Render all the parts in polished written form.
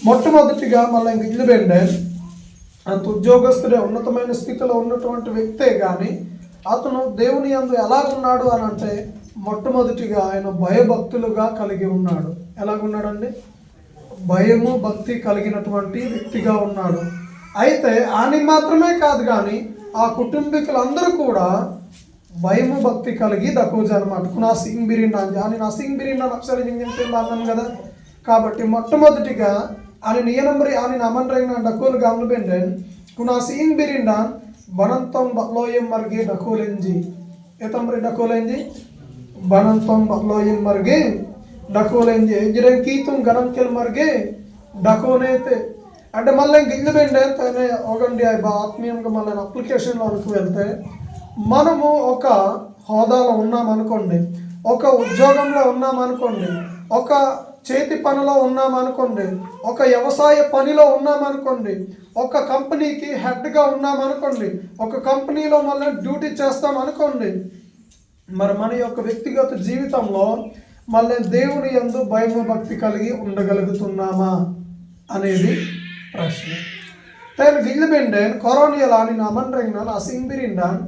మొట్టమొదటిగా మళ్ళీ ఇంక ఇల్లు బెండే అంత ఉద్యోగస్తుడే ఉన్నతమైన స్థితిలో ఉన్నటువంటి వ్యక్తే కానీ అతను దేవుని యందు ఎలాగున్నాడు అని అంటే మొట్టమొదటిగా ఆయన భయభక్తులుగా కలిగి ఉన్నాడు. ఎలాగున్నాడండి? భయము భక్తి కలిగినటువంటి వ్యక్తిగా ఉన్నాడు. అయితే ఆయన మాత్రమే కాదు కానీ ఆ కుటుంబీకులందరూ కూడా భయము భక్తి కలిగి దకోజ అనమాట. కునా సింగ్ బిరిండా అని నా సింగ్ బిరిండా అక్షర జింగితే అన్నాం కదా. కాబట్టి మొట్టమొదటిగా అని నియనంబరి అని అమన్ రంగ డకోలు గాములు బెండెన్ కునా సింగ్ బిరిండా బనంతం బక్లోయం మర్గే డకోలెంజి ఏతంబరి డకోలెంజి బనంతం బక్లోయం మర్గే డకోలెంజి ఎజ్రెం కీతుం గనంకెల్ మర్గే డకోనేతే అంటే మళ్ళీ గిల్లు బెండే తనే ఒకండి ఆత్మీయంగా మళ్ళీ అప్లికేషన్లోకి వెళ్తే మనము ఒక హోదాలో ఉన్నామనుకోండి, ఒక ఉద్యోగంలో ఉన్నామనుకోండి, ఒక చేతి పనిలో ఉన్నామనుకోండి, ఒక వ్యవసాయ పనిలో ఉన్నామనుకోండి, ఒక కంపెనీకి హెడ్గా ఉన్నామనుకోండి, ఒక కంపెనీలో మళ్ళీ డ్యూటీ చేస్తామనుకోండి, మరి మన యొక్క వ్యక్తిగత జీవితంలో మళ్ళీ దేవుని యందు భయము భక్తి కలిగి ఉండగలుగుతున్నామా అనేది ప్రశ్న. తను గిల్లు బెండెన్ కొరోనియలాని నామన్ రంగనాల్ అసింబిరిండాన్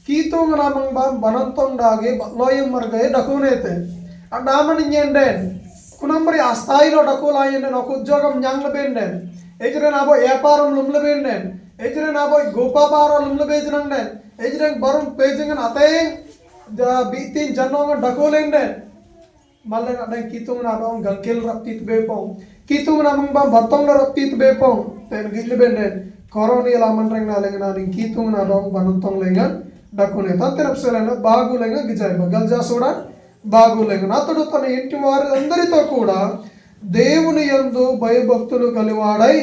కీతోంగ నామంగ్ బాన్ బనంతొండాగే లోయం మర్గే డకునేతే ఆ నామని ఇంజెండెన్ కునంబరి ఆ స్థాయిలో డకులాయండెన్ ఒక ఉద్యోగం న్యాంగ్ల బెండెన్ ఎజ్రె నాబో వ్యాపారం లుమ్ల బెండెన్ ఎజ్రె నాబో గోపాపారో లుమ్ల బేజనండెన్ ఎజ్రె బరుం పేజింగన్ అతే బీతిన్ జన్నోంగ డకులేండెన్ మళ్ళీ అంటే కీతుంగ నాబం గల్కెల్ రప్తిత్ బేపం కీతుంగ నామంగ్ బా బర్తొంగ రప్తిత్ బేపం తను గిల్లు బెండెన్ కొరోనియల్ అమన్ రంగనాల్ నాని కీతుంగ నాబం బనంతొంగలేంగ డక్కునే తంతిరప్సలైన బాగులేగా గిజాయి గల్జా కూడా బాగులేగా అతడు తన ఇంటి వారందరితో కూడా దేవుని యందు భయభక్తులు కలివాడై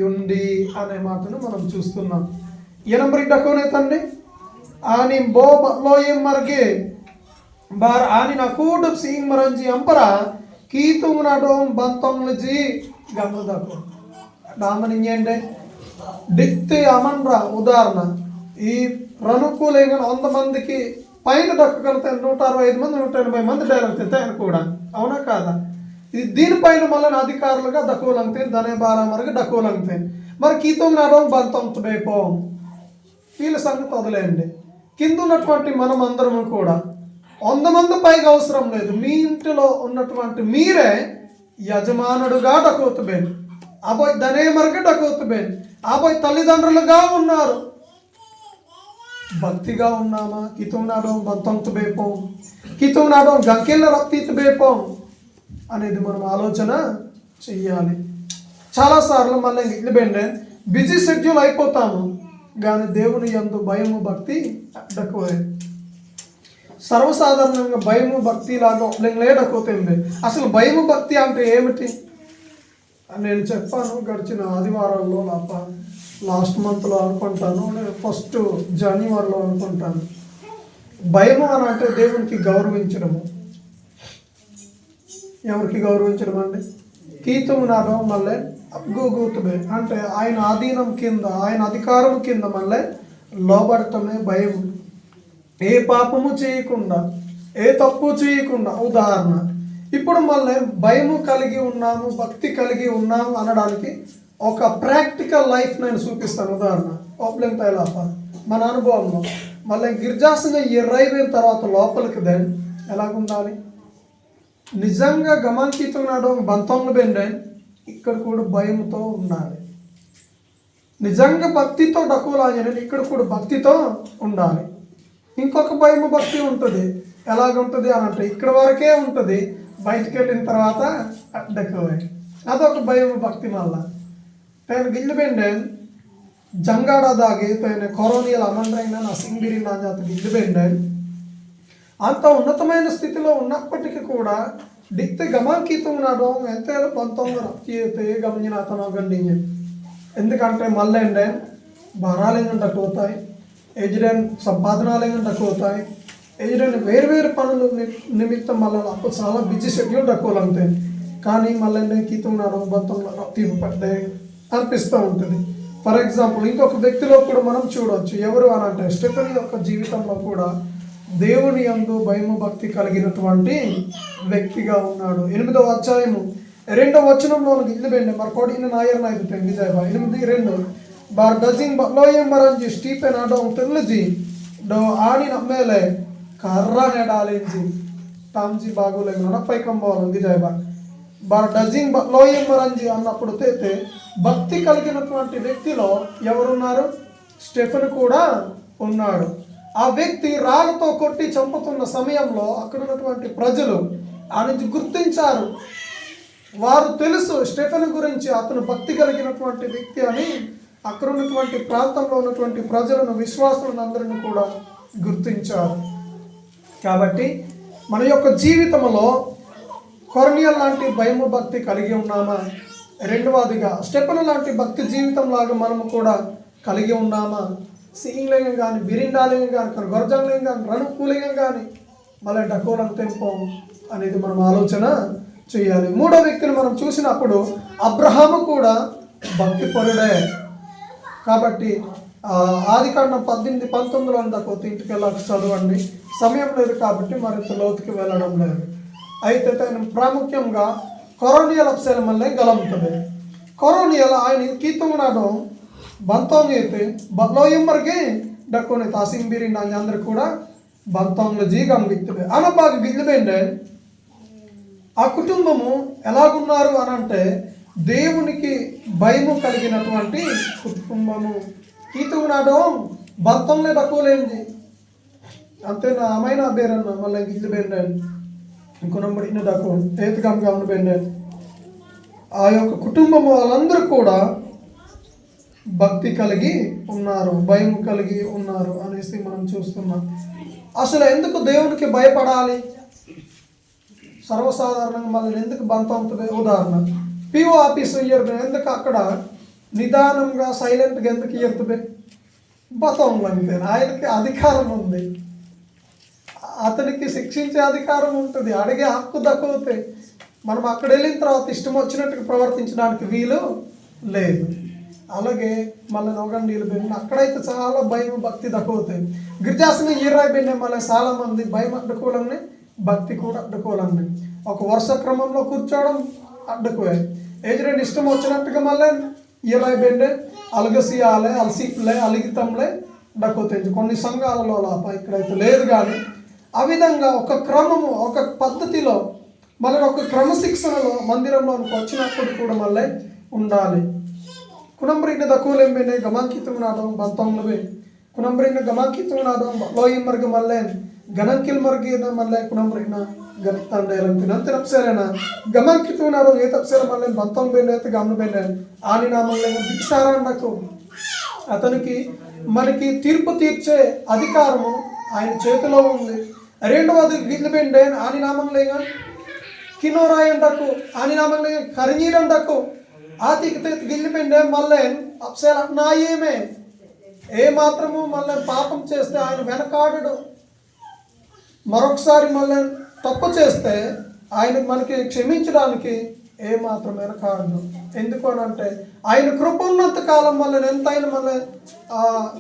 ఉండి అనే మాటను మనం చూస్తున్నాం. ఎనంబరి డక్కునే తండ్రి ఆని బో లోయం మర్గే బార్ ఆని నా కూడు సింగ్ మరంజి అంపరా కీతుంగ్ నాడోం బంతొంగ్లజీ గమ్ము దక్కు డామనింజండే డిక్తే అమన్రా ఉదాహరణ ఈ రనుకూలంగా 100 మందికి పైన దక్కగలితే 165 మంది 180 మంది డైరెక్ట్ ఆయన కూడా అవునా కాదా? ఇది దీనిపైన మళ్ళీ అధికారులుగా దక్కువలంతే దనే బారా మరగ డక్కువలంతే మరి కీతోంగ్ నాడో బంతంత బేపోం వీళ్ళ సంగతి వదిలేయండి. కింద ఉన్నటువంటి మనం అందరము కూడా 100 మంది పైగా అవసరం లేదు. మీ ఇంటిలో ఉన్నటువంటి మీరే యజమానుడుగా డకోతుబేన్ అబోయ్ దనే మరగ డకోతుబేన్ అబోయ్ తల్లిదండ్రులుగా ఉన్నారు. భక్తిగా ఉన్నామా? కితుంగ్ నాడోం బంతంత బేపోం కితుంగ్ నాడోం గంకెళ్ళ రప్తిత్ బేపోం అనేది మనం ఆలోచన చెయ్యాలి. చాలాసార్లు మళ్ళీ ఇల్లు బెండే బిజీ షెడ్యూల్ అయిపోతాము కానీ దేవుని యందు భయము భక్తి డక్కువే. సర్వసాధారణంగా భయము భక్తి లాగా లేడకపోతుంది. అసలు భయము భక్తి అంటే ఏమిటి నేను చెప్పాను గడిచిన ఆదివారాల్లో లాస్ట్ మంత్లో అనుకుంటాను, ఫస్ట్ జనవరిలో అనుకుంటాను. భయము అని అంటే దేవునికి గౌరవించడము. ఎవరికి గౌరవించడం అండి? కీతుము నాడో మళ్ళీ అప్గూగుతుబే అంటే ఆయన ఆధీనం కింద ఆయన అధికారం కింద మళ్ళీ లోబడటమే భయం. ఏ పాపము చేయకుండా ఏ తప్పు చేయకుండా. ఉదాహరణ ఇప్పుడు మళ్ళీ భయము కలిగి ఉన్నాము భక్తి కలిగి ఉన్నాము అనడానికి ఒక ప్రాక్టికల్ లైఫ్ నేను చూపిస్తాను. ఉదాహరణ ఓప్లింగ్ తైలాప మన అనుభవంలో మళ్ళీ గిర్జాసంగా 20 తర్వాత లోపలికి దెన్ ఎలాగుండాలి? నిజంగా గమనిస్తున్నాడు బంతంలో బెండే ఇక్కడ కూడా భయంతో ఉండాలి. నిజంగా భక్తితో డక్కులాజనే ఇక్కడ కూడా భక్తితో ఉండాలి. ఇంకొక భయము భక్తి ఉంటుంది. ఎలాగుంటుంది అని అంటే ఇక్కడ వరకే ఉంటుంది, బయటికి వెళ్ళిన తర్వాత డక్కువే అదొక భయము భక్తి. మళ్ళా తను గిల్లు బెండే జంగాడదాగి తన కొరోనియల్ అమండ్రైన నా సింగిరి నా జాత గిల్లు బెండే అంత ఉన్నతమైన స్థితిలో ఉన్నప్పటికీ కూడా డిక్తే గమనిస్తున్నాడు ఎంత పంతొమ్మిది రప్తి గమనిన అతను గండింగ్. ఎందుకంటే మళ్ళీ భారాలు డక్కుతాయి, ఎజ్రెన్ సంపాదనాలు డక్కుతాయి, ఎజ్రెన్ వేరు పనులు నిమిత్తం మళ్ళీ అప్పుడు చాలా బిజీ షెడ్యూల్ డక్కువలంతే. కానీ మళ్ళీ కీతున్నాడు బంతంలో రప్తి పడ్డే అనిపిస్తూ ఉంటుంది. ఫర్ ఎగ్జాంపుల్ ఇంకొక వ్యక్తిలో కూడా మనం చూడవచ్చు. ఎవరు అని అంటే స్టెఫెన్ యొక్క జీవితంలో కూడా దేవుని యందు భయము భక్తి కలిగినటువంటి వ్యక్తిగా ఉన్నాడు. 8వ అధ్యాయము రెండో వచనంలో ఇల్లు బెండే మరి కొడిన నాయర్ ఇది పెంగిజాయబా 8:2 బార్ డజింగ్ లోయం మరంజి స్టీఫెన్ ఆడోం తెల్లజి డో ఆని నమ్మేలే కర్రనే డాలించి తాంజి బాగులే నడపై కంబోలం గిజాయబా బార్ డజింగ్ లోయం మరంజి అన్నప్పుడు తేతే భక్తి కలిగినటువంటి వ్యక్తిలో ఎవరున్నారు? స్టెఫెన్ కూడా ఉన్నాడు. ఆ వ్యక్తి రాళ్ళతో కొట్టి చంపుతున్న సమయంలో అక్కడ ఉన్నటువంటి ప్రజలు ఆయన గుర్తించారు. వారు తెలుసు స్టెఫెన్ గురించి, అతను భక్తి కలిగినటువంటి వ్యక్తి అని. అక్కడ ఉన్నటువంటి ప్రాంతంలో ఉన్నటువంటి ప్రజలను, విశ్వాసులను అందరిని కూడా గుర్తించారు. కాబట్టి మన యొక్క జీవితంలో కొర్నియల్ లాంటి భయము భక్తి కలిగి ఉన్నామా? రెండవదిగా స్టెఫెన్ లాంటి భక్తి జీవితం లాగా మనము కూడా కలిగి ఉన్నామా? సింగ్లింగం కానీ, బిరిండాలింగం కానీ, గొరజంలింగం కానీ, రణకూలింగం కానీ, మళ్ళీ డకోలం తెంపం అనేది మనం ఆలోచన చేయాలి. మూడో వ్యక్తిని మనం చూసినప్పుడు అబ్రహాము కూడా భక్తి పరుడే. కాబట్టి ఆదికాండం 18-19 దాకా ఇంటికి వెళ్ళాలి, చదవండి. సమయం లేదు కాబట్టి మరింత లోతుకి వెళ్ళడం లేదు. అయితే ప్రాముఖ్యంగా కొరోనియల్ అప్సెల మళ్ళీ గలంతుంది. కొరోనియల్ ఆయన కీర్తనాడు ಬಂತೋಂಗೈತೆ ಬದ್ಲೋಯಂಬರ್ಗೆ ಡಕ್ಕೋನೆ ತಾಸಿಂಬಿರಿ ನಾನು ಅಂದ್ರೆ ಕೂಡ ಬಂತೋಂಗ್ల జీగం గిత్తుబే అనబాగా గిల్లుబేండే. ఆ కుటుంబము ఎలాగున్నారు అని అంటే దేవునికి భయము కలిగినటువంటి కుటుంబము. కీతునాడో బంతంలే డక్కోలేంది అంతే నా అమైన బేరన్న మళ్ళీ గిల్లుబేండే ఇంకో నంబడిన డక్కో తేతగం గమనబేండే. ఆ యొక్క కుటుంబము వాళ్ళందరూ కూడా భక్తి కలిగి ఉన్నారు, భయం కలిగి ఉన్నారు అనేసి మనం చూస్తున్నాం. అసలు ఎందుకు దేవునికి భయపడాలి? సర్వసాధారణంగా మళ్ళీ ఎందుకు బంతంతుంది? ఉదాహరణ పిఓ ఆఫీసు ఇయ్యరు, ఎందుకు అక్కడ నిదానంగా సైలెంట్గా ఎందుకు ఇయ్యరుతుంది? బతంలో అంతే. ఆయనకి అధికారం ఉంది, అతనికి శిక్షించే అధికారం ఉంటుంది, అడిగే హక్కు దక్కుతే మనం అక్కడ వెళ్ళిన తర్వాత ఇష్టం వచ్చినట్టుగా ప్రవర్తించడానికి వీలు లేదు. అలాగే మళ్ళీ నొగండి నీళ్ళు పెళ్ళి అక్కడైతే చాలా భయం భక్తి దక్కుతాయి. గిరిజాసన ఈరాయి పెళ్ళి మళ్ళీ చాలా మంది భయం అడ్డుకోవాలని, భక్తి కూడా అడ్డుకోవాలని. ఒక వరుస క్రమంలో కూర్చోవడం అడ్డుకోవాలి. ఏజ్రెండు ఇష్టం వచ్చినట్టుగా మళ్ళీ ఈరాయి పెళ్ళి అలగసియాలే, అలసిప్లే, అలిగితంలే డక్కుతాయి. కొన్ని సంఘాలలో లాప ఇక్కడైతే లేదు. కానీ ఆ విధంగా ఒక క్రమము, ఒక పద్ధతిలో, మళ్ళీ ఒక క్రమశిక్షణలో మందిరంలోనికి వచ్చినప్పుడు కూడా మళ్ళీ ఉండాలి. కునంబరిన దక్కువలేంబేనే గమాంకితం నాదం బంతంలవే కునంబరిన గమాంకితం నాదం లోయి మర్గ మళ్ళీ గణంకిల్ మర్గిన మళ్ళీ కునంబరిన గణతండేలంతిన అంతరప్సరేన గమాంకితం నాదం ఏ తప్సర మళ్ళీ బంతం బేండైతే గమన బేండే ఆని నామంలో దిక్సారాండకు. అతనికి మనకి తీర్పు తీర్చే అధికారము ఆయన చేతిలో ఉంది. రెండవది గిల్లు బెండే ఆని నామంలో కినోరాయండకు, ఆని నామంలో కరినీరండకు ఆతికి గిల్లిపోయిండే మళ్ళీ అప్సెల నాయేమే ఏ మాత్రము మళ్ళీ పాపం చేస్తే ఆయన వెనకాడడు. మరొకసారి మళ్ళీ తప్పు చేస్తే ఆయన మనకి క్షమించడానికి ఏ మాత్రం వెనకాడదు. ఎందుకు అని అంటే ఆయన కృప ఉన్నంత కాలం మళ్ళీ ఎంతైనా మళ్ళీ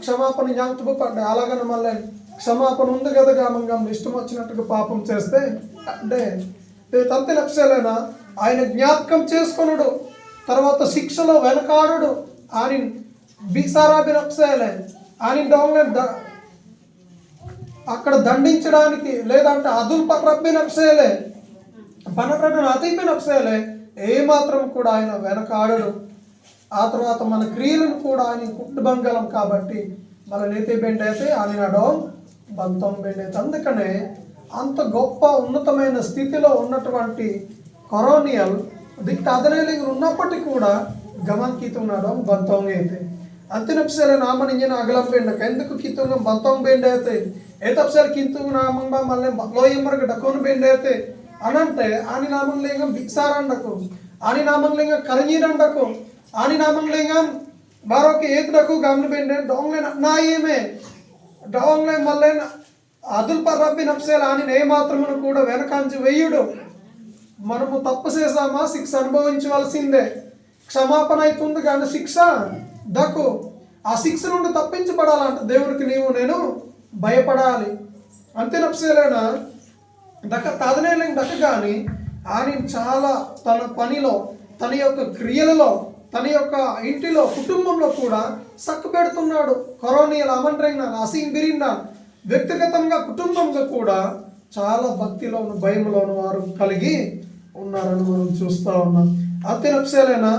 క్షమాపణ జ్ఞాపకం పడ్డాయి. అలాగని మళ్ళీ క్షమాపణ ఉంది కదా గమంగా ఇష్టం వచ్చినట్టుగా పాపం చేస్తే అంటే తంతి నప్సేలేనా ఆయన జ్ఞాపకం చేసుకొనడు, తర్వాత శిక్షలో వెనకాడు. ఆయన బిసారాబినప్సేలే ఆయన డోంగ్లే అక్కడ దండించడానికి, లేదంటే అదుల్ రబ్బినప్సేలే పనరడ్డును అతిపినప్సేలే ఏ మాత్రం కూడా ఆయన వెనకాడడు. ఆ తర్వాత మన క్రియలను కూడా ఆయన కుటుంబంగలం కాబట్టి మన నేతి బెండైతే ఆయన డోంగ్ బంతం బెండైతే. అందుకనే అంత గొప్ప ఉన్నతమైన స్థితిలో ఉన్నటువంటి కొరోనియల్ దిక్కు అదనేలింగ్ ఉన్నప్పటికీ కూడా గమనితున్నాడు బంతం అయితే అంతినప్సరే నామనించిన అగలం బెండక ఎందుకు కిత్తుంగం బంతం బెండ్ అయితే ఏ తప్సరి కింతు నామంగా మళ్ళీ లోయమ్మరికి డకోను బెండ్ అయితే అనంటే ఆని నామంలింగం బిక్సారండకు, ఆని నామంలింగం కరంజీరండకు, ఆని నామంలింగం మరొక ఏతుడకు గమని బెండే డోంగ్లే నాయేమే డోంగ్లే మళ్ళీ అదుల్ రబ్బి నప్సేల అని ఏ మాత్రమును కూడా వెనకంచి వెయ్యుడు. మనము తప్పు చేసామా శిక్ష అనుభవించవలసిందే. క్షమాపణ అవుతుంది కానీ శిక్ష దక్కు. ఆ శిక్ష నుండి తప్పించబడాలంటే దేవుడికి నీవు నేను భయపడాలి. అంతే నప్సేలేనా దక్క తదనేలేం దక్క కానీ ఆయన చాలా తన పనిలో, తన యొక్క క్రియలలో, తన యొక్క ఇంటిలో, కుటుంబంలో కూడా సక్కు పెడుతున్నాడు. కొరోనియల్ అమండ్రైన అసీం బిరిండా వ్యక్తిగతంగా, కుటుంబంగా కూడా చాలా భక్తిలోను, భయంలోను వారు కలిగి ఉన్నారని మనం చూస్తూ ఉన్నాం. అత్యనప్సేలైనా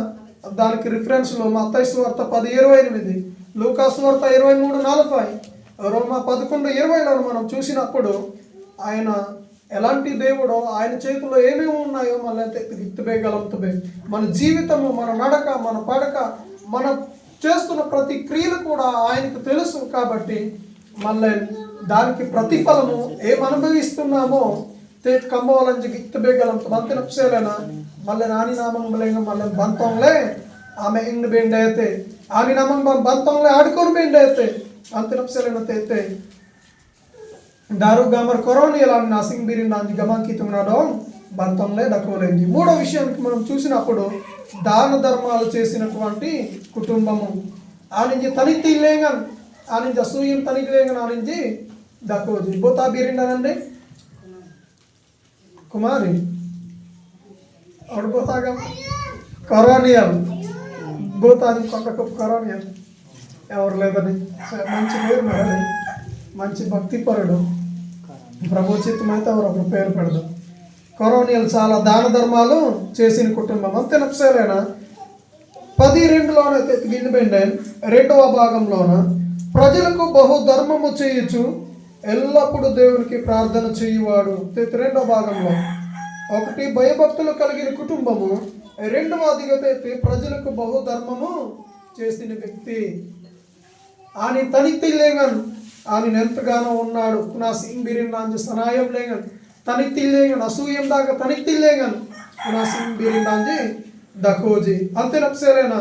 దానికి రిఫరెన్స్లో మత్తయి సువార్త 10:28, లూకా సువార్త 23:40, రోమా 11:20 మనం చూసినప్పుడు ఆయన ఎలాంటి దేవుడో, ఆయన చేతుల్లో ఏమేమి ఉన్నాయో మళ్ళీ గుర్తుపేయగలుగుతాయి. మన జీవితము, మన నడక, మన పడక, మన చేస్తున్న ప్రతి క్రియలు కూడా ఆయనకు తెలుసు. కాబట్టి మళ్ళీ దానికి ప్రతిఫలము ఏం అనుభవిస్తున్నామో కమ్మవాలని గిత్తబేయగలుగుతాం. అంతే నప్సేలేనా మళ్ళీ నాని నామంలేగా మళ్ళీ బంతంలే ఆమె ఇండు బెండ్ అయితే ఆని నామం బంతంలే ఆడుకొని బెండ్ అయితే అంతే నప్సేలేనా అయితే దారు గామర్ కొరోని ఎలా నాసింగ్ బిరిన్ దాన్ని గమాంకితున్నాడో బంతంలే దక్కువలేంది. మూడో విషయానికి మనం చూసినప్పుడు దాన ధర్మాలు చేసినటువంటి కుటుంబము ఆనించి తనిత్తి లేగన్ ఆనించి అసూయం తనిఖీ లేగన్ ఆనించి దక్కువది బోతా బీరిండనండి కుమారి అడిపోతాగా కొరోనియల్ బోతాది కొక్క కొరోనియల్ ఎవరు లేదని మంచి పేరు మరి మంచి భక్తిపరుడు ప్రభు చిత్తమైతే ఎవరు ఒకరు పేరు పెడదు. కొరోనియల్ చాలా దాన ధర్మాలు చేసిన కుటుంబం. అంతే నప్సేలైన 10:2 గిన్నెబెండే 2వ భాగంలోన ప్రజలకు బహు ధర్మము చేయొచ్చు ఎల్లప్పుడూ దేవునికి ప్రార్థన చేయువాడు. 2వ భాగంలో 1 భయభక్తులు కలిగిన కుటుంబము, 2వది ప్రజలకు బహు ధర్మము చేసిన వ్యక్తి. ఆయన తనిత్తి లేగన్ ఆయన ఎంతగానో ఉన్నాడు. నా సింబిరిన్ రాంజు సనాయం లేగన్ తనిత్తి లేగన్ అసూయం దాకా తనిత్తి లేగన్ నా సింబిరిన్ రాంజి దకోజి అంతే నప్సేలేనా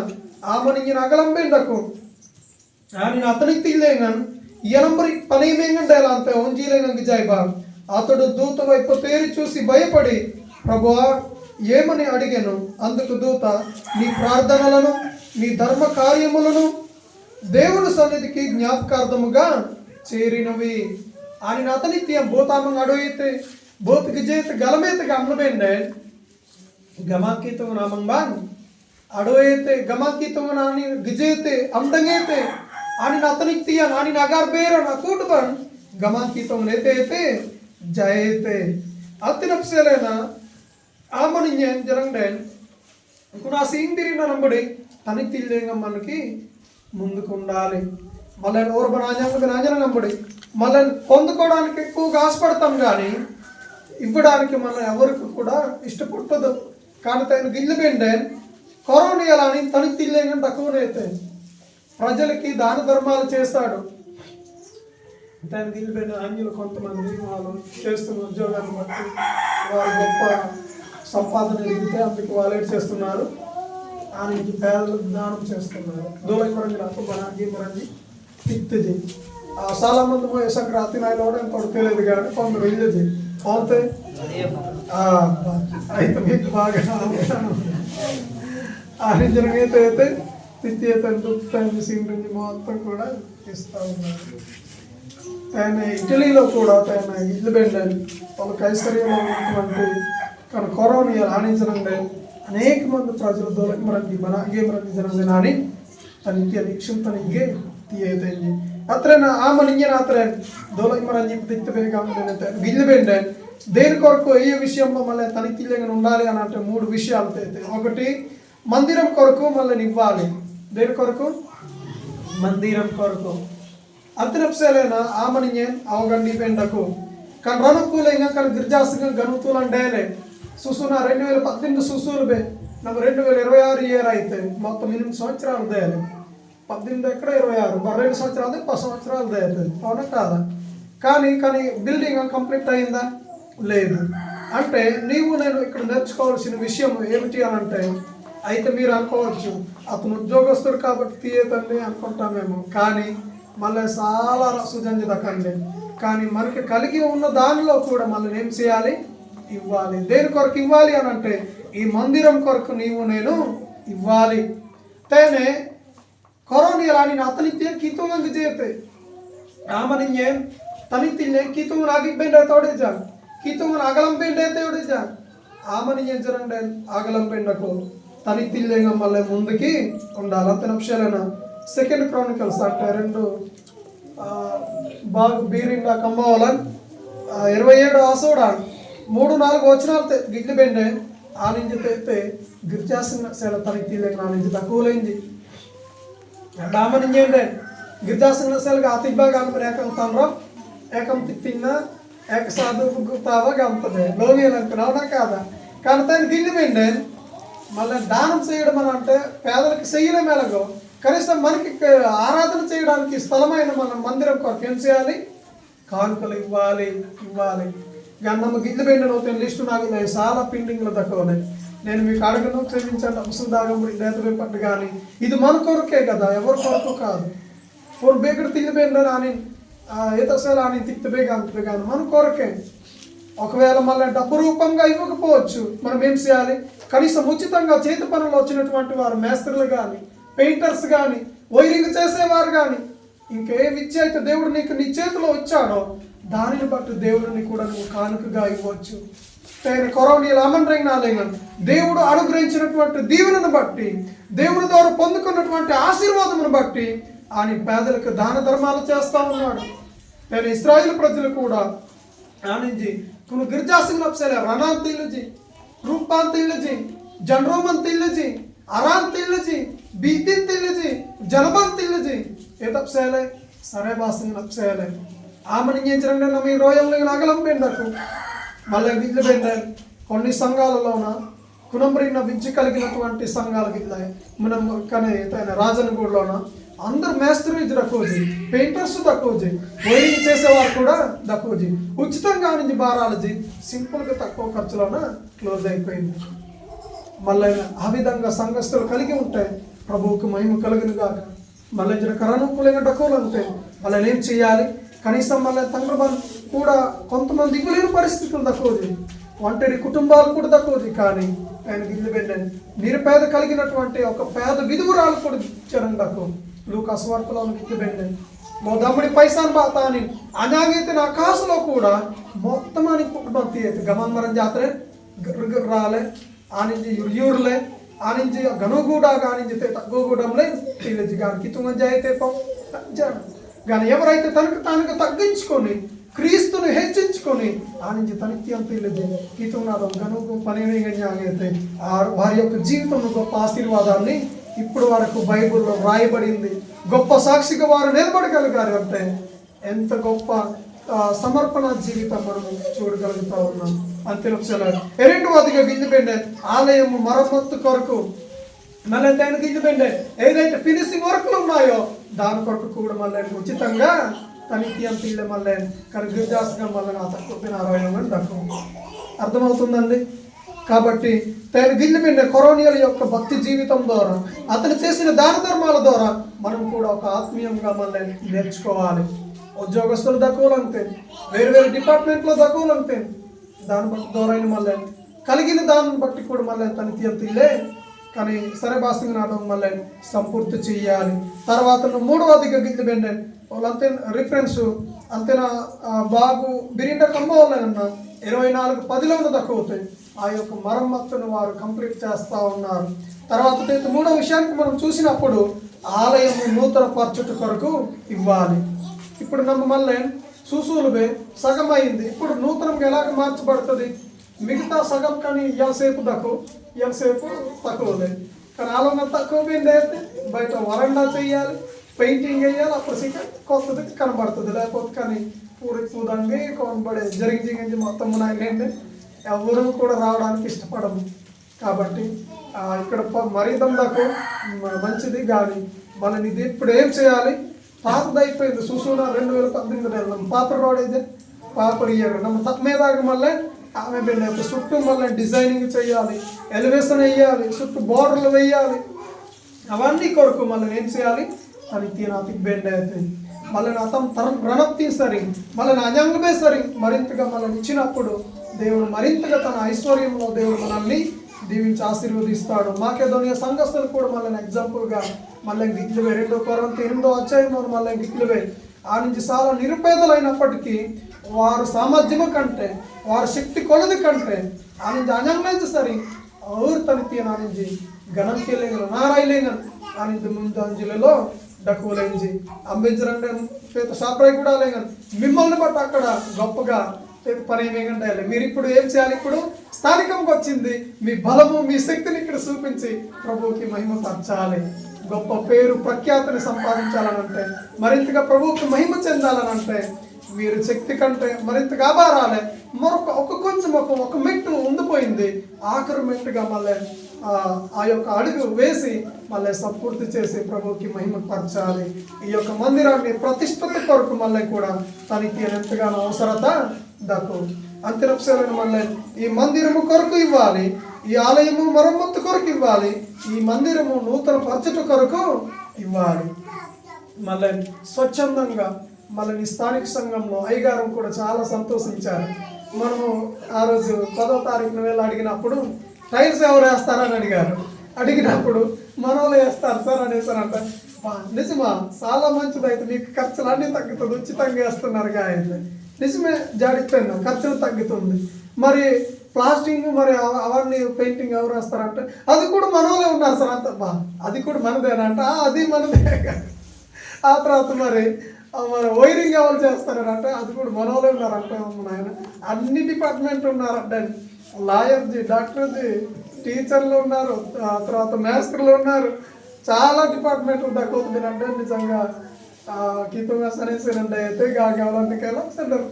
ఆమనింగిన అగలంబెండకు ఆయన అతనిత్తి లేగన్ ఎనంబరి పనిమేంగండేలా అంతే ఒంజీలేగంగి జాయిబా అతడు దూత వైపు తేరి చూసి భయపడి ప్రభువా ఏమని అడిగాను. అందుకు దూత నీ ప్రార్థనలను, నీ ధర్మ కార్యములను దేవుని సన్నిధికి జ్ఞాపకార్థముగా చేరినవి. ఆయన అతనిత్య భూతామంగా అడుగుతే భూతికి చేతి గలమేత గమనబెండే గమాకీతం నామంగా అడుగుతే గమాకీతం నాని గిజేతే అందంగైతే ఆయన అతనిత్య నాని నగార్ పేరు నా కూటుబన్ గమాకీతం నేతే జయతే అతినప్సేలేనా ఆమనింజ జరండే నా సింగిరిన నంబడి తనిత్తిల్లేంగా మనకి ముందుకు ఉండాలి. మళ్ళీ ఓర్బ నాజన నంబడి మళ్ళీ పొందుకోవడానికి ఎక్కువగా ఆశపడతాం కానీ ఇవ్వడానికి మనం ఎవరికి కూడా ఇష్టపడదు. కానీ తను గిల్లిబెండే కొరోనియలాని తనిత్తిల్లేంగా తక్కువనైతే ప్రజలకి దాన ధర్మాలు చేస్తాడు. దాని గిల్లిబెండే అంజులు కొంతమంది వాళ్ళు చేస్తున్న ఉద్యోగాన్ని బట్టి వారు గొప్ప సంపాదన ఎదిగితే అందుకు వాళ్ళు చేస్తున్నారు. ఆయనకి పేదలకు దానం చేస్తున్నారు. దూలైమరంజి అప్పబనాజీ తిక్తిది చాలా మంది పోయేసాక రాత్రి నాయన కూడా ఇంకోటి తెలియదు కానీ కొందరు వెళ్ళేది పోతే అయితే మీకు బాగా ఆరింజనైతే అయితే తిత్తి దుఃఖాన్ని సింరించి మొత్తం కూడా ఇస్తూ ఉన్నారు. ఆయన ఇటలీలో కూడా ఆయన ఇల్లు బెండాలి వాళ్ళ కైసర్యంలో ఉన్నటువంటి కానీ కొరోనియల్ ఆనించనండి అనేక మంది ప్రజలు దూలకి ಮನೆಗೆ ಜನ ನಾನಿ ತನಿಗೆ ನಿಕ್ಷಂ ತನಿಗೆ ತಿಯೇತೇಂಜಿ ಅತ್ರನ ಆಮ ನಿಂಗೆ ಅತ್ರ ದೂಲకి మరంజి తిత్తబేగాంటే గిల్లిబెండే దేని కొరకు ఈ విషయంలో మళ్ళీ తనిఖీలేగా ఉండాలి అని అంటే 3 విషయాలు అయితే. ఒకటి మందిరం కొరకు మళ్ళీ ఇవ్వాలి. దేని కొరకు? మందిరం కొరకు. అతినప్సేలేనా ఆమనింగే అవగండి పెండకు కానీ రణకూలంగా కానీ గిర్జాసుగా గనుతులండేలే సుసునా 2018 సుసులు బే ನಮ್ಮ 2026 ఇయర్ అయితే మొత్తం 8 సంవత్సరాలు దేయాలి. 18 ఎక్కడ 26 2 సంవత్సరాలు 10 సంవత్సరాలు దేయాలి. అవునా కాదా? కానీ బిల్డింగ్ కంప్లీట్ అయిందా? లేదు. అంటే నీవు నేను ఇక్కడ నేర్చుకోవాల్సిన విషయం ఏమిటి అని అంటే అయితే మీరు అనుకోవచ్చు అతను ఉద్యోగస్తుడు కాబట్టి తీయతండి అనుకుంటామేమో. కానీ మళ్ళీ చాలా సుజంజి దక్కండి. కానీ మనకి కలిగి ఉన్న దానిలో కూడా మళ్ళీ ఏం చేయాలి? ఇవ్వాలి. దేని కొరకు ఇవ్వాలి అని అంటే ఈ మందిరం కొరకు నీవు నేను ఇవ్వాలి. తేనే కొరోనియలాని అతనిత్య కితువంగి చేతే ఆమెను ఏం చేయండి ఆగలం పెండకు తనితిల్యంగా మళ్ళీ ముందుకి ఉండాలి. అంత నిమిషాలైనా 2 Chronicles అంటే 2 బాగు బీరింగా కంబోవాలని 27 ఆసోడా 3-4 వచనాలు గిట్లు బెండే ఆ నుంచి తెస్తే గిరిజాసిన శైల తనితిల్యంగా నా నుంచి తక్కువలేంది రామ నుంచి ఏంటంటే గిరిజాసిన శైలిగా అతిబాగా ఏకం తండ్రం ఏకం తిన్న ఏక సాధువు తావగా ఉంటుంది లోనియనుకున్నావునా కాదా. కానీ దాన్ని గిల్లి బెండే మళ్ళీ దానం చేయడం అని అంటే పేదలకు చేయడం ఎలాగో కనీసం మనకి ఆరాధన చేయడానికి స్థలమైన మన మందిరం కొరకు ఏం చేయాలి, కానుకలు ఇవ్వాలి. గన్నమ్మ గిల్లి బెండ నువ్వు లిస్టు నాకు చాలా పిండింగ్లు తక్కువనే నేను మీకు అడగను క్షమించండి అంశదాగం నేతపై పట్టు కానీ ఇది మన కొరకే కదా, ఎవరి కొరకు కాదు. ఫోర్ బేకడు తిల్లి బెండ అని ఏతసాల అని తిక్తబే కానీ మన కొరకే. ఒకవేళ మళ్ళీ డబ్బు రూపంగా ఇవ్వకపోవచ్చు, మనం ఏం చేయాలి, కనీసం ఉచితంగా చేతి పనులు వచ్చినటువంటి వారు మేస్త్రులు కానీ పెయింటర్స్ కానీ వైరింగ్ చేసేవారు కానీ ఇంకేమి ఇచ్చి అయితే దేవుడు నీకు నీ చేతిలో వచ్చాడో దానిని బట్టి దేవుడిని కూడా నువ్వు కానుకగా ఇవ్వచ్చు. కొరవనీయులు అమన్రైనాలేగా దేవుడు అనుగ్రహించినటువంటి దీవెనను బట్టి దేవుడి ద్వారా పొందుకున్నటువంటి ఆశీర్వాదమును బట్టి ఆయన పేదలకు దాన ధర్మాలు చేస్తూ ఉన్నాడు. నేను ఇశ్రాయేలు ప్రజలు కూడా ఆనంది కొన్ని గిరిజాసింగ్ నప్సలే రణాన్ తిల్లజీ రూపాన్ తిల్లజీ జన్రోమన్ తిల్లజీ అరాన్ తిల్లజీ బీతిన్ తిల్లజీ జనబన్ తిల్లజీ ఏ తప్సేలే సరే బాసింగ్ నప్సేలే ఆమెను ఏం చేయండి నమ్మ ఈ రోజుల్లో నగలం పెండకు మళ్ళీ గిల్లు పెండారు. కొన్ని సంఘాలలోన కునంబరిన విద్య కలిగినటువంటి సంఘాలు గిల్లాయి మనం కానీ రాజనగూడలోన అందరు మేస్త్రి తక్కువజీ, పెయింటర్స్ తక్కువజీ, వైరింగ్ చేసేవారు కూడా తక్కువజీ, ఉచితంగా నుంచి బారాలజీ సింపుల్గా తక్కువ ఖర్చులోన క్లోజ్ అయిపోయింది. మళ్ళీ ఆ విధంగా సంఘస్థులు కలిగి ఉంటాయి. ప్రభువుకు మహిమ కలిగిన కాక మళ్ళీ కరణుకులైన డక్కువలు ఉంటాయి. మళ్ళీ ఏం చేయాలి, కనీసం మళ్ళీ తండ్రి కూడా కొంతమంది ఇవ్వలేని పరిస్థితులు తక్కువది, ఒంటరి కుటుంబాలు కూడా తక్కువది. కానీ ఆయన గిల్లు పెట్టండి నిరుపేద కలిగినటువంటి ఒక పేద విధువురాలు కూడా ఇచ్చారని తక్కువ లూకాసు వార్తలో గిల్లు పెట్టండి మా దమ్ముడి పైసాను బాత అని అనాగైతే నా కాసులో కూడా మొత్తం అని కుటుంబం తీయదు గమన్మరం జాతరే రాలే ఆనించి యూర్లే ఆనించి గనుగూడ కానించితే తక్కువగూడంలే తీయచ్చు కానీ కితుమంజ అయితే కానీ ఎవరైతే తనకు తగ్గించుకొని క్రీస్తును హెచ్చించుకొని ఆ నుంచి తనకి అంత తెలియదు గీతున్నాడు గనుకు పనివేగైతే వారి యొక్క జీవితంలో గొప్ప ఆశీర్వాదాన్ని ఇప్పుడు వరకు బైబిల్లో రాయబడింది. గొప్ప సాక్షిగా వారు నిలబడగలిగారు అంటే ఎంత గొప్ప సమర్పణ జీవితం మనం చూడగలుగుతా ఉన్నాం. అంతేనా రెండవదిగా గిల్లిపెండే ఆలయము మరమ్మత్తు కొరకు మళ్ళీ దానికి గిల్లిపెండే ఏదైతే ఫినిషింగ్ వర్క్లు ఉన్నాయో దాని కొరకు కూడా మళ్ళీ ఉచితంగా తనిఖీ అంత ఇల్లే మళ్ళీ కానీ గిరిజాస్గా మళ్ళీ నా తక్కువ 60 తక్కువ అర్థమవుతుందండి. కాబట్టి తను గిల్లిపెండే కొరోనియల యొక్క భక్తి జీవితం ద్వారా అతను చేసిన దాన ధర్మాల ద్వారా మనం కూడా ఒక ఆత్మీయంగా మళ్ళీ నేర్చుకోవాలి. ఉద్యోగస్తులు తక్కువలు అంతే, వేరు డిపార్ట్మెంట్లో తక్కువలు అంతే, దాన్ని బట్టి ద్వారా మళ్ళీ కలిగిన దాన్ని బట్టి కూడా మళ్ళీ తనిఖీ అంత ఇల్లే కానీ సరే భాషంగా నాటకం మళ్ళీ సంపూర్తి చేయాలి. తర్వాత 3వదిగా గిల్లిపెండే వాళ్ళు అంతే రిఫరెన్స్ అంతేనా బాగు బిరిండ కమ్మ వాళ్ళనన్నా 24-10 తక్కువ అవుతాయి. ఆ యొక్క మరమ్మతును వారు కంప్లీట్ చేస్తూ ఉన్నారు. తర్వాత 3వ విషయానికి మనం చూసినప్పుడు ఆలయం నూతన పరచుట కొరకు ఇవ్వాలి. ఇప్పుడు మళ్ళీ సుసూలువే సగం అయింది, ఇప్పుడు నూతనంగా ఎలాగ మార్చబడుతుంది, మిగతా సగం కానీ ఎంతసేపు తక్కువ లేదు కానీ ఆలోచన తక్కువ పోయింది. అయితే బయట వరండా చేయాలి, పెయింటింగ్ వేయాలి, అప్పుడు కొత్తది కనబడుతుంది. లేకపోతే కానీ పూదంగి కొనబడే జరిగి మొత్తం నాయనండి ఎవరు కూడా రావడానికి ఇష్టపడము. కాబట్టి ఇక్కడ మరింతకు మంచిది కానీ మళ్ళీ ఇది ఇప్పుడు ఏం చేయాలి, పాతది అయిపోయింది. చూసుకున్న 2018 పాత రోడ్ అయితే పాపడు ఇయ్యారు నమ్మ తక్కువ మళ్ళీ ఆమె బిడ్డ చుట్టూ మళ్ళీ డిజైనింగ్ చేయాలి, ఎలివేషన్ వేయాలి, చుట్టూ బోర్డర్లు వేయాలి. అవన్నీ కొరకు మళ్ళీ ఏం చేయాలి తనకి నాతికి బెండ అవుతుంది. మళ్ళీ నా రణప్తి సరి మళ్ళీ నా అజంగమే సరి మరింతగా మళ్ళీ ఇచ్చినప్పుడు దేవుడు మరింతగా తన ఐశ్వర్యంలో దేవుడు మనల్ని దీవించి ఆశీర్వదిస్తాడు. మాకేదోనియా సంఘస్థులు కూడా మళ్ళీ ఎగ్జాంపుల్గా మళ్ళీ గిట్లువే 2 కొరింథీ 8వ అధ్యాయంలో మళ్ళీ గిట్లువే ఆ నుంచి చాలా నిరుపేదలైనప్పటికీ వారు సామర్థ్యము కంటే వారి శక్తి కొలది కంటే आने जाने से सरी और तनिती आने जी गणम के लेंगे नाराय लेंगे आने तो मुंडा अंजिले लो डको लेंगे जी अंबेजरंगे पे तो साप्राय कुड़ा लेंगे मिम्मल ने बटा कड़ा गप्पगा పని వేగంటాయాలి మీరు ఇప్పుడు ఏం చేయాలి ఇప్పుడు స్థానికంగా వచ్చింది మీ బలము మీ శక్తిని ఇక్కడ చూపించి ప్రభువుకి మహిమ పరచాలి గొప్ప పేరు ప్రఖ్యాతిని సంపాదించాలని అంటే మరింతగా ప్రభువుకి మహిమ చెందాలని అంటే మీరు శక్తి కంటే మరింతగా బారాలి మరొక కొంచెం ఒక మెట్టు ఉండిపోయింది ఆఖరి మెట్టుగా మళ్ళీ ఆ యొక్క అడుగు వేసి మళ్ళీ సంపూర్తి చేసి ప్రభువుకి మహిమ పరచాలి ఈ యొక్క మందిరాన్ని ప్రతిష్టత కొరకు మళ్ళీ కూడా తనకి ఎంతగానో అవసరత దక్కు అంతరక్షలను మళ్ళీ ఈ మందిరము కొరకు ఇవ్వాలి ఈ ఆలయము మరమ్మత్తు కొరకు ఇవ్వాలి ఈ మందిరము నూతన పరచట కొరకు ఇవ్వాలి మళ్ళీ స్వచ్ఛందంగా మళ్ళీ స్థానిక సంఘంలో అయ్యగారు కూడా చాలా సంతోషించారు మనము ఆ రోజు 10వ తారీఖున వేళ అడిగినప్పుడు టైల్స్ ఎవరు వేస్తారని అడిగినప్పుడు మనోళ్ళు వేస్తారు సార్ అనేసారంట నిజమా చాలా మంచిది అయితే మీకు ఖర్చులు అన్నీ తగ్గుతుంది ఉచితంగా వేస్తున్నారు అయితే నిజమే జాడిపోయినా ఖర్చులు తగ్గుతుంది మరి ప్లాస్టింగ్ మరి అవన్నీ పెయింటింగ్ ఎవరు వేస్తారంటే అది కూడా మనోళ్ళే ఉన్నారు సార్ అంత అది కూడా మనదేనంట అది మనదే ఆ తర్వాత మరి వైరింగ్ ఎవరు చేస్తారంటే అది కూడా మనోళ్ళే ఉన్నారంట ఆయన అన్ని డిపార్ట్మెంట్ ఉన్నారంట లాయర్జీ డాక్టర్జీ టీచర్లు ఉన్నారు తర్వాత మేస్త్రులు ఉన్నారు చాలా డిపార్ట్మెంట్లు దక్కుతుంది అంటే నిజంగా గీతంగా సరేనండి అయితే కావాలంటికైనా సెంటర్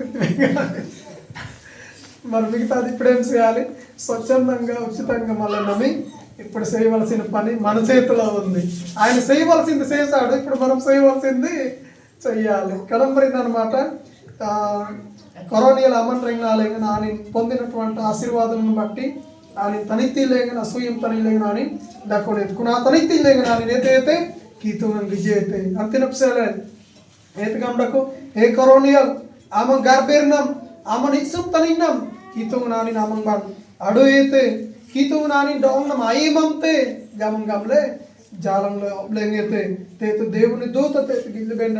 మరి మిగతాది ఇప్పుడేం చేయాలి స్వచ్ఛందంగా ఉచితంగా మళ్ళీ నమ్మి ఇప్పుడు చేయవలసిన పని మన చేతిలో ఉంది ఆయన చేయవలసింది చేశాడు ఇప్పుడు మనం చేయవలసింది చెయ్యాలి కడంబరిందనమాట కొరోనియల్ అమన్రంగాలేగన ఆయన పొందినటువంటి ఆశీర్వాదాలను బట్టి ఆయన తనిత్తి లేగన అసూయం తనిలేగన అని దాకొని ఎత్తుకున్న తనిత్తి లేగన ఆయన ఏదైతే గీతం విజయతే అంతినప్సలే ఏతగండకు ఏ కొరోనియల్ ఆమె గార్బేర్నం ఆమె నిత్యం తనిన్నం గీతం నాని నామంగా అడు అయితే గీతం నాని డోంగం ఐమంతే గమంగంలే జాలంలో లేంగైతే తేతు దేవుని దూత తేతు గిల్లుబెండ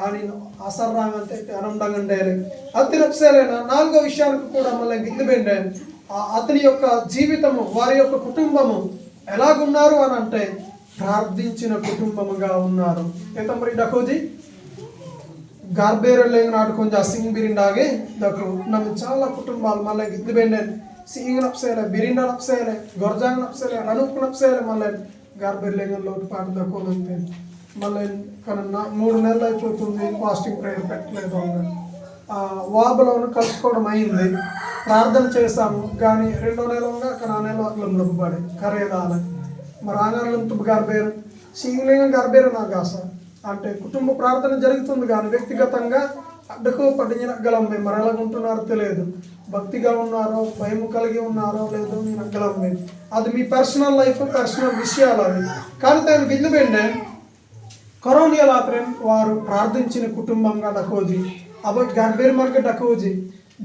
ఆయన అసర్రాంగంటే ఆనందంగా ఉండాలి అంతినప్సలేన 4వ విషయానికి కూడా మళ్ళీ గిల్లుబెండ అతని యొక్క జీవితము వారి యొక్క కుటుంబము ఎలాగున్నారు అని అంటే ప్రార్థించిన కుటుంబముగా ఉన్నారు ఏతమరి డకోజీ గార్బేర లేంగ నాడు కొంచెం సింగ్ బిరిండాగే దకు ನಮ್ಮ చాలా కుటుంబాలు మళ్ళీ గిల్లుబెండ సింగ్ నప్సేలే బిరిండ నప్సేలే గొర్జాంగ్ నప్సేలే రనుక్ నప్సేలే మళ్ళీ గార్బేర్ లేంగ లోటుపాటు దక్కోనంతే మళ్ళీ కన్నా 3 నెలలు అయిపోతుంది ఫాస్టింగ్ ప్రేయర్ పెట్టలేదు వాబులను కలుసుకోవడం అయింది ప్రార్థన చేశాము కానీ 2వ నెలగా కానీ ఆ నెల అట్లా పడి కరేదాల మరి ఆంగారంతో గార్బేరు సింగ్లింగ గార్బేరు నాకు ఆశ అంటే కుటుంబ ప్రార్థన జరుగుతుంది కానీ వ్యక్తిగతంగా అడ్డకు పడినగలం మరి ఎలాగుంటున్నారో తెలియదు భక్తిగా ఉన్నారో భయం కలిగి ఉన్నారో లేదో నేను అగ్గలం లేదు అది మీ పర్సనల్ లైఫ్ పర్సనల్ విషయాలు అవి కానీ దాన్ని గిల్లుబెండే కొరోనియల్ ఆత్రం వారు ప్రార్థించిన కుటుంబంగా డకోజీ అబౌట్ గార్బేర్ మార్కెట్ డకోజీ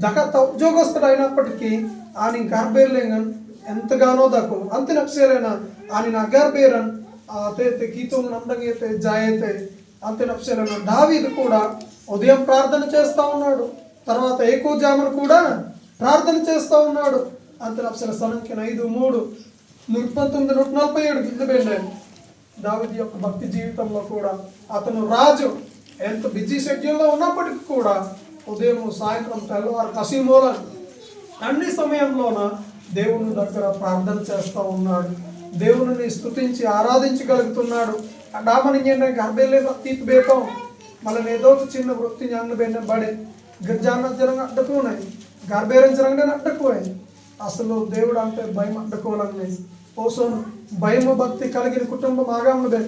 దక ఉద్యోగస్తుడు అయినప్పటికీ ఆయన గార్బేర్లేంగన్ ఎంతగానో దక్కు అంత నప్సేలేనా ఆయన అగార్బేరన్ అయితే గీతం నందంగైతే జాయైతే అంత నప్సేలేనా దావీదు కూడా ఉదయం ప్రార్థన చేస్తూ ఉన్నాడు తర్వాత ఏకోజామును కూడా ప్రార్థన చేస్తూ ఉన్నాడు అంత నప్సేల సంఖ్య 5:3 119 147 గిల్లుబెండాను దావీదు యొక్క భక్తి జీవితంలో కూడా అతను రాజు ఎంత బిజీ షెడ్యూల్లో ఉన్నప్పటికీ కూడా ఉదయం సాయంత్రం తెల్లవారు కసిమూలను అన్ని సమయంలోన దేవుని దగ్గర ప్రార్థన చేస్తూ ఉన్నాడు దేవుని స్తుతించి ఆరాధించగలుగుతున్నాడు డామని ఏంటంటే గర్భేలే తీతు బేపం మళ్ళీ ఏదో చిన్న వృత్తి జ్ఞానం బెండ బడే గిర్జాన జరంగా అడ్డకున్నాయి గర్భేరం జరంగానే అడ్డకుపోయాయి అసలు దేవుడు అంటే భయం అడ్డకోవాలని ఓసోను భయము భక్తి కలిగిన కుటుంబం ఆగాముదే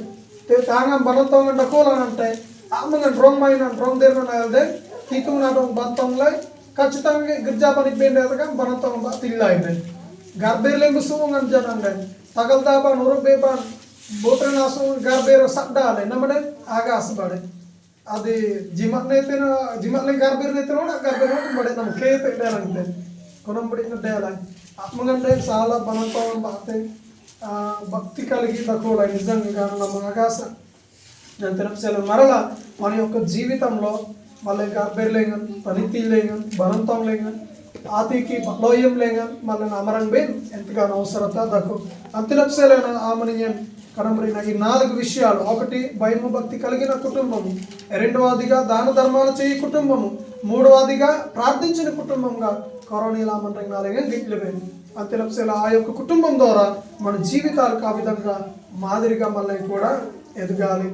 తాగం బలంతో అడ్డకోవాలని అంటే ఆమె డ్రోంగ్ డ్రోంగ్ దేర్ అదే తీతు నాటం బంతంలో ఖచ్చితంగా గిర్జా పనికి బెండేదగా బలంతో తిల్లా అయితే గర్భేర్లేంగు సుంగం జనంగా తగల్దాబా నూరు బేబా బోత్రనాసు గర్భేర సడ్డాలి నమ్మడే ఆగాసపడే అది జిమట్నైతే జిమట్ని గర్భేరనైతే గర్భేర బడే ನಮ್ಮ ಕೇತ ಇಡಾರಂತೆ ಕೊನಂಬಡಿನ ಡೇಲ ಆತ್ಮಗಂಡೆ చాలా బలంతో బాతే భక్తి కలిగి తక్కువ నిజంగా ನಮ್ಮ ఆకాశ అంతనప్సల మరల మన యొక్క జీవితంలో మళ్ళీ గర్భేర్లేంగన్ పనితీలేంగన్ బలంతం లేంగన్ ಆತೀಕಿ ಲೋಯಂ ಲೇಂಗನ್ ಮಲ್ಲನ ಅಮರಂಗ್ ಬೇನ್ ಎಂತಗಾనో అవసరత దకు అంతిలప్సేలైన ఆమనియన్ కనబడిన ఈ 4 విషయాలు. 1 భయము భక్తి కలిగిన కుటుంబము, 2వదిగా దాన ధర్మాలు చేయి కుటుంబము, 3వదిగా ప్రార్థించిన కుటుంబంగా కరోనా మంత్రం 4 గిట్లబేన్ అంతిలప్సేల ఆ యొక్క కుటుంబం ద్వారా మన జీవితాలకు ఆ విధంగా మాదిరిగా మళ్ళీ కూడా ఎదగాలి.